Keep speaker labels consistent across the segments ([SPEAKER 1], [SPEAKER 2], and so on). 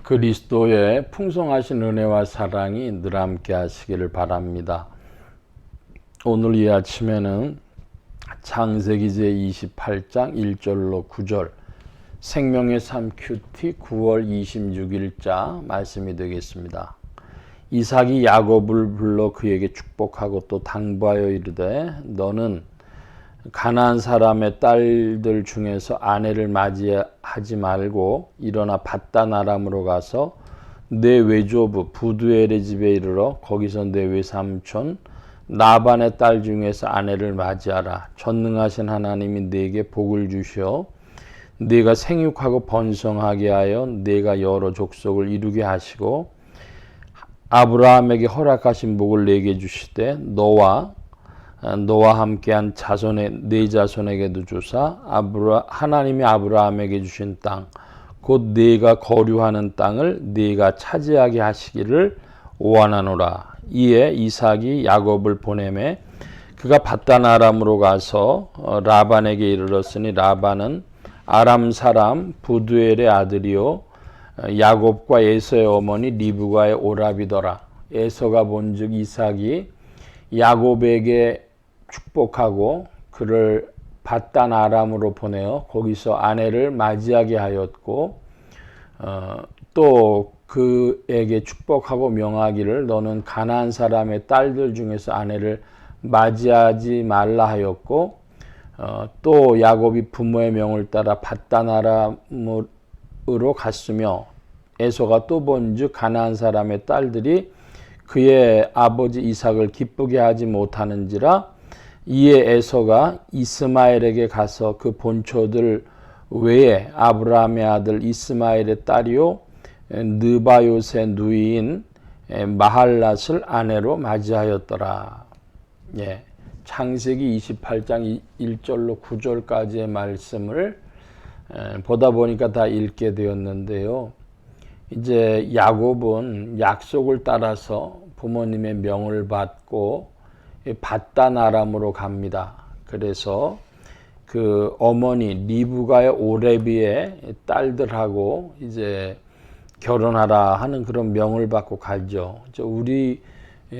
[SPEAKER 1] 그리스도의 풍성하신 은혜와 사랑이 늘 함께 하시기를 바랍니다. 오늘 이 아침에는 창세기 제28장 1절로 9절 생명의 삶 큐티 9월 26일자 말씀이 되겠습니다. 이삭이 야곱을 불러 그에게 축복하고 또 당부하여 이르되 너는 가나안 사람의 딸들 중에서 아내를 맞이하지 말고 일어나 밧단 아람으로 가서 내 외조부 부두엘의 집에 이르러 거기서 내 외삼촌 라반의 딸 중에서 아내를 맞이하라. 전능하신 하나님이 네게 복을 주시어 네가 생육하고 번성하게 하여 네가 여러 족속을 이루게 하시고 아브라함에게 허락하신 복을 내게 주시되 너와 함께한 네 자손에게도 주사 하나님이 아브라함에게 주신 땅 곧 네가 거류하는 땅을 네가 차지하게 하시기를 원하노라. 이에 이삭이 야곱을 보내매 그가 밧단 아람으로 가서 라반에게 이르렀으니 라반은 아람 사람 부두엘의 아들이요 야곱과 에서의 어머니 리브가의 오라비더라. 에서가 본즉 이삭이 야곱에게 축복하고 그를 밧단 아람으로 보내어 거기서 아내를 맞이하게 하였고 또 그에게 축복하고 명하기를 너는 가나안 사람의 딸들 중에서 아내를 맞이하지 말라 하였고 또 야곱이 부모의 명을 따라 밧단 아람으로 갔으며 에서가 또 본즉 가나안 사람의 딸들이 그의 아버지 이삭을 기쁘게 하지 못하는지라. 이에 에서가 이스마엘에게 가서 그 본초들 외에 아브라함의 아들 이스마엘의 딸이요 느바요의 누이인 마할랏을 아내로 맞이하였더라. 예, 창세기 28장 1절로 9절까지의 말씀을 보다 보니까 다 읽게 되었는데요. 이제 야곱은 약속을 따라서 부모님의 명을 받고 밧단 아람으로 갑니다. 그래서 그 어머니 리브가의 오레비의 딸들하고 이제 결혼하라 하는 그런 명을 받고 가죠. 우리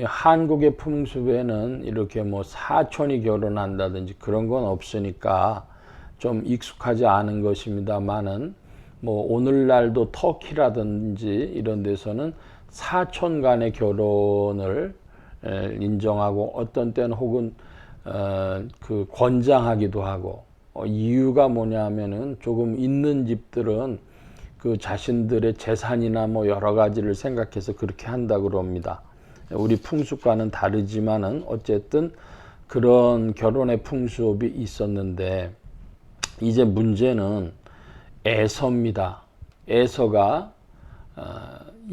[SPEAKER 1] 한국의 풍습에는 이렇게 뭐 사촌이 결혼한다든지 그런 건 없으니까 좀 익숙하지 않은 것입니다만은 뭐 오늘날도 터키라든지 이런 데서는 사촌 간의 결혼을 인정하고 어떤 때는 혹은 그 권장하기도 하고 이유가 뭐냐면은 조금 있는 집들은 그 자신들의 재산이나 뭐 여러 가지를 생각해서 그렇게 한다고 그럽니다. 우리 풍습과는 다르지만은 어쨌든 그런 결혼의 풍습이 있었는데 이제 문제는 에서입니다. 에서가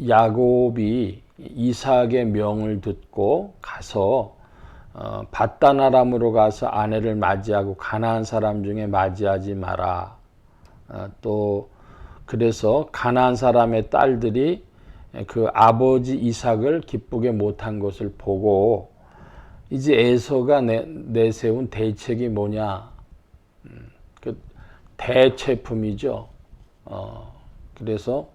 [SPEAKER 1] 야곱이 이삭의 명을 듣고 가서 밧단 아람으로 가서 아내를 맞이하고 가나안 사람 중에 맞이하지 마라. 또 그래서 가나안 사람의 딸들이 그 아버지 이삭을 기쁘게 못한 것을 보고 이제 에서가 내세운 대책이 뭐냐? 그 대체품이죠. 그래서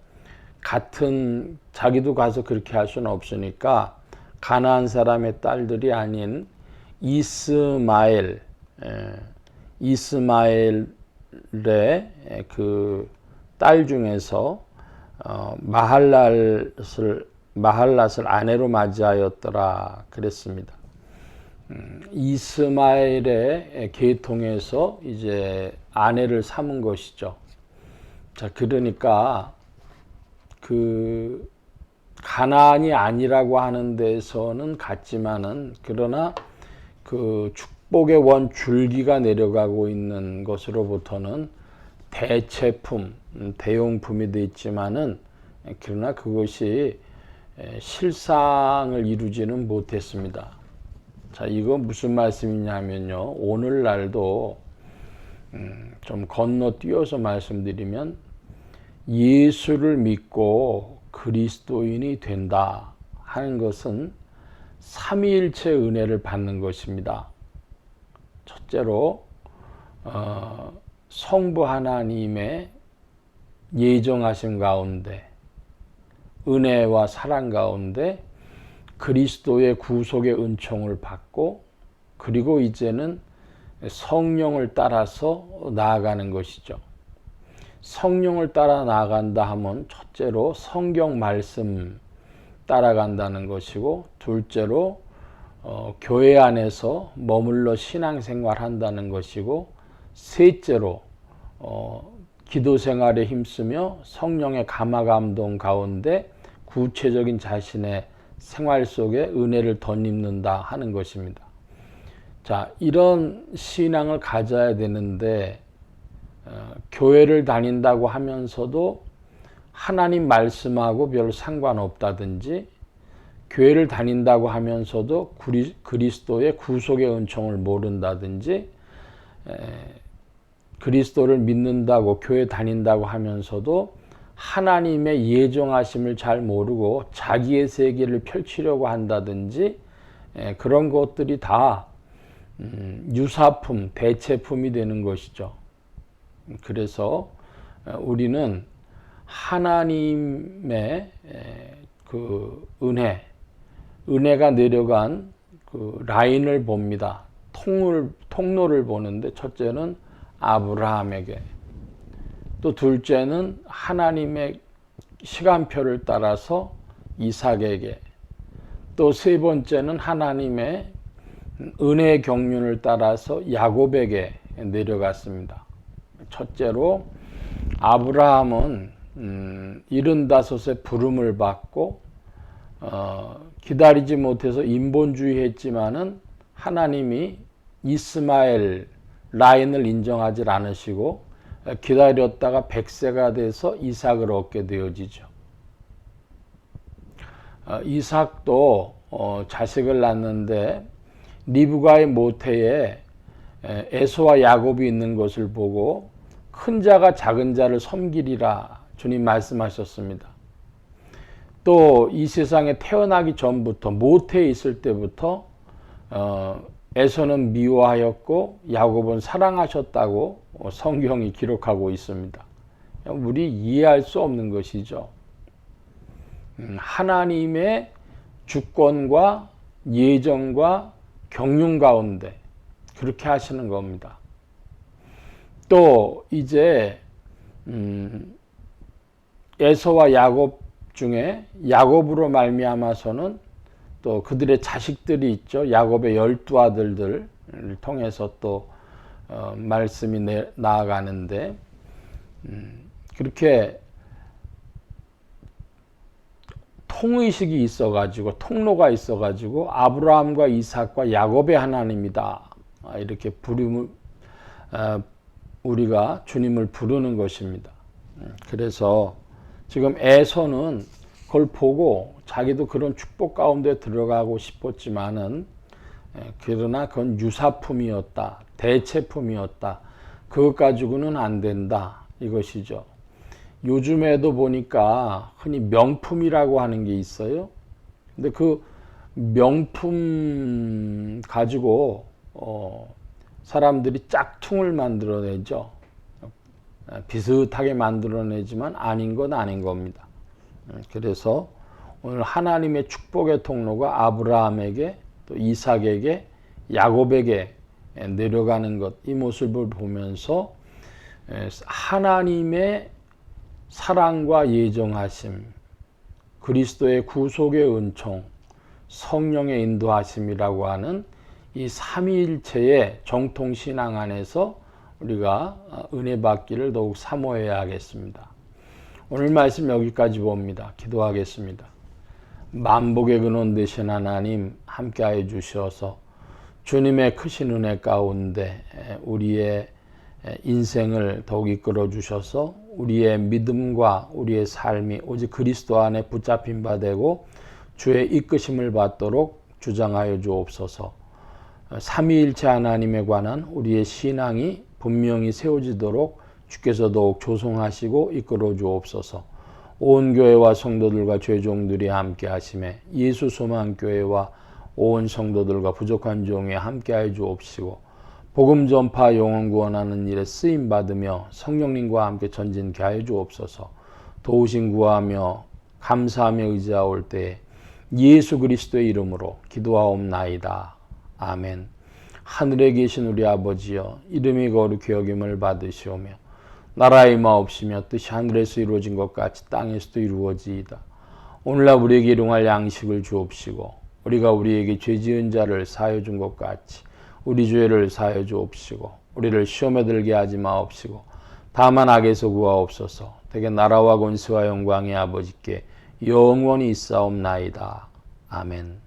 [SPEAKER 1] 같은 자기도 가서 그렇게 할 수는 없으니까 가나안 사람의 딸들이 아닌 이스마엘의 그 딸 중에서 마할랏을 아내로 맞이하였더라 그랬습니다. 이스마엘의 계통에서 이제 아내를 삼은 것이죠. 자, 그러니까 그 가나안이 아니라고 하는 데서는 같지만은 그러나 그 축복의 원 줄기가 내려가고 있는 것으로부터는 대체품, 대용품이 되어 있지만은 그러나 그것이 실상을 이루지는 못했습니다. 자, 이거 무슨 말씀이냐면요. 오늘날도 좀 건너뛰어서 말씀드리면 예수를 믿고 그리스도인이 된다 하는 것은 삼위일체 은혜를 받는 것입니다. 첫째로 성부 하나님의 예정하심 가운데 은혜와 사랑 가운데 그리스도의 구속의 은총을 받고 그리고 이제는 성령을 따라서 나아가는 것이죠. 성령을 따라 나아간다 하면 첫째로 성경 말씀 따라간다는 것이고 둘째로 교회 안에서 머물러 신앙생활 한다는 것이고 셋째로 기도 생활에 힘쓰며 성령의 감화감동 가운데 구체적인 자신의 생활 속에 은혜를 덧입는다 하는 것입니다. 자, 이런 신앙을 가져야 되는데 교회를 다닌다고 하면서도 하나님 말씀하고 별 상관없다든지 교회를 다닌다고 하면서도 그리스도의 구속의 은총을 모른다든지 그리스도를 믿는다고 교회 다닌다고 하면서도 하나님의 예정하심을 잘 모르고 자기의 세계를 펼치려고 한다든지 그런 것들이 다 유사품, 대체품이 되는 것이죠. 그래서 우리는 하나님의 그 은혜가 내려간 그 라인을 봅니다. 통로를 보는데 첫째는 아브라함에게, 또 둘째는 하나님의 시간표를 따라서 이삭에게, 또 세 번째는 하나님의 은혜의 경륜을 따라서 야곱에게 내려갔습니다. 첫째로 아브라함은 75세 부름을 받고 기다리지 못해서 인본주의했지만은 하나님이 이스마엘 라인을 인정하지 않으시고 기다렸다가 100세가 돼서 이삭을 얻게 되어지죠. 이삭도 자식을 낳는데 리브가의 모태에 에서와 야곱이 있는 것을 보고 큰 자가 작은 자를 섬기리라 주님 말씀하셨습니다. 또 이 세상에 태어나기 전부터 모태에 있을 때부터 에서는 미워하였고 야곱은 사랑하셨다고 성경이 기록하고 있습니다. 우리 이해할 수 없는 것이죠. 하나님의 주권과 예정과 경륜 가운데 그렇게 하시는 겁니다. 또 이제 에서와 야곱 중에 야곱으로 말미암아서는 또 그들의 자식들이 있죠. 야곱의 12아들들을 통해서 또 말씀이 나아가는데 그렇게 통의식이 있어가지고 통로가 있어가지고 아브라함과 이삭과 야곱의 하나님이다 이렇게 우리가 주님을 부르는 것입니다. 그래서 지금 에서는 그걸 보고 자기도 그런 축복 가운데 들어가고 싶었지만은 그러나 그건 유사품이었다, 대체품이었다. 그것 가지고는 안 된다 이것이죠. 요즘에도 보니까 흔히 명품이라고 하는 게 있어요. 근데 그 명품 가지고 사람들이 짝퉁을 만들어내죠. 비슷하게 만들어내지만 아닌 건 아닌 겁니다. 그래서 오늘 하나님의 축복의 통로가 아브라함에게 또 이삭에게 야곱에게 내려가는 것, 이 모습을 보면서 하나님의 사랑과 예정하심, 그리스도의 구속의 은총, 성령의 인도하심이라고 하는 이 삼위일체의 정통신앙 안에서 우리가 은혜 받기를 더욱 사모해야 하겠습니다. 오늘 말씀 여기까지 봅니다. 기도하겠습니다. 만복의 근원 되신 하나님 함께하여 주셔서 주님의 크신 은혜 가운데 우리의 인생을 더욱 이끌어 주셔서 우리의 믿음과 우리의 삶이 오직 그리스도 안에 붙잡힌 바 되고 주의 이끄심을 받도록 주장하여 주옵소서. 삼위일체 하나님에 관한 우리의 신앙이 분명히 세워지도록 주께서 더욱 조성하시고 이끌어 주옵소서. 온 교회와 성도들과 죄종들이 함께 하심에 예수 소망 교회와 온 성도들과 부족한 종에 함께하여 주옵시고 복음 전파 영혼 구원하는 일에 쓰임 받으며 성령님과 함께 전진케 하여 주옵소서. 도우심 구하며 감사하며 의지하올 때에 예수 그리스도의 이름으로 기도하옵나이다. 아멘. 하늘에 계신 우리 아버지여, 이름이 거룩히 여김을 받으시오며 나라의 임하옵시며 뜻이 하늘에서 이루어진 것 같이 땅에서도 이루어지이다. 오늘날 우리에게 일용할 양식을 주옵시고 우리가 우리에게 죄 지은 자를 사하여 준 것 같이 우리 죄를 사하여 주옵시고 우리를 시험에 들게 하지 마옵시고 다만 악에서 구하옵소서. 대개 나라와 권세와 영광이 아버지께 영원히 있사옵나이다. 아멘.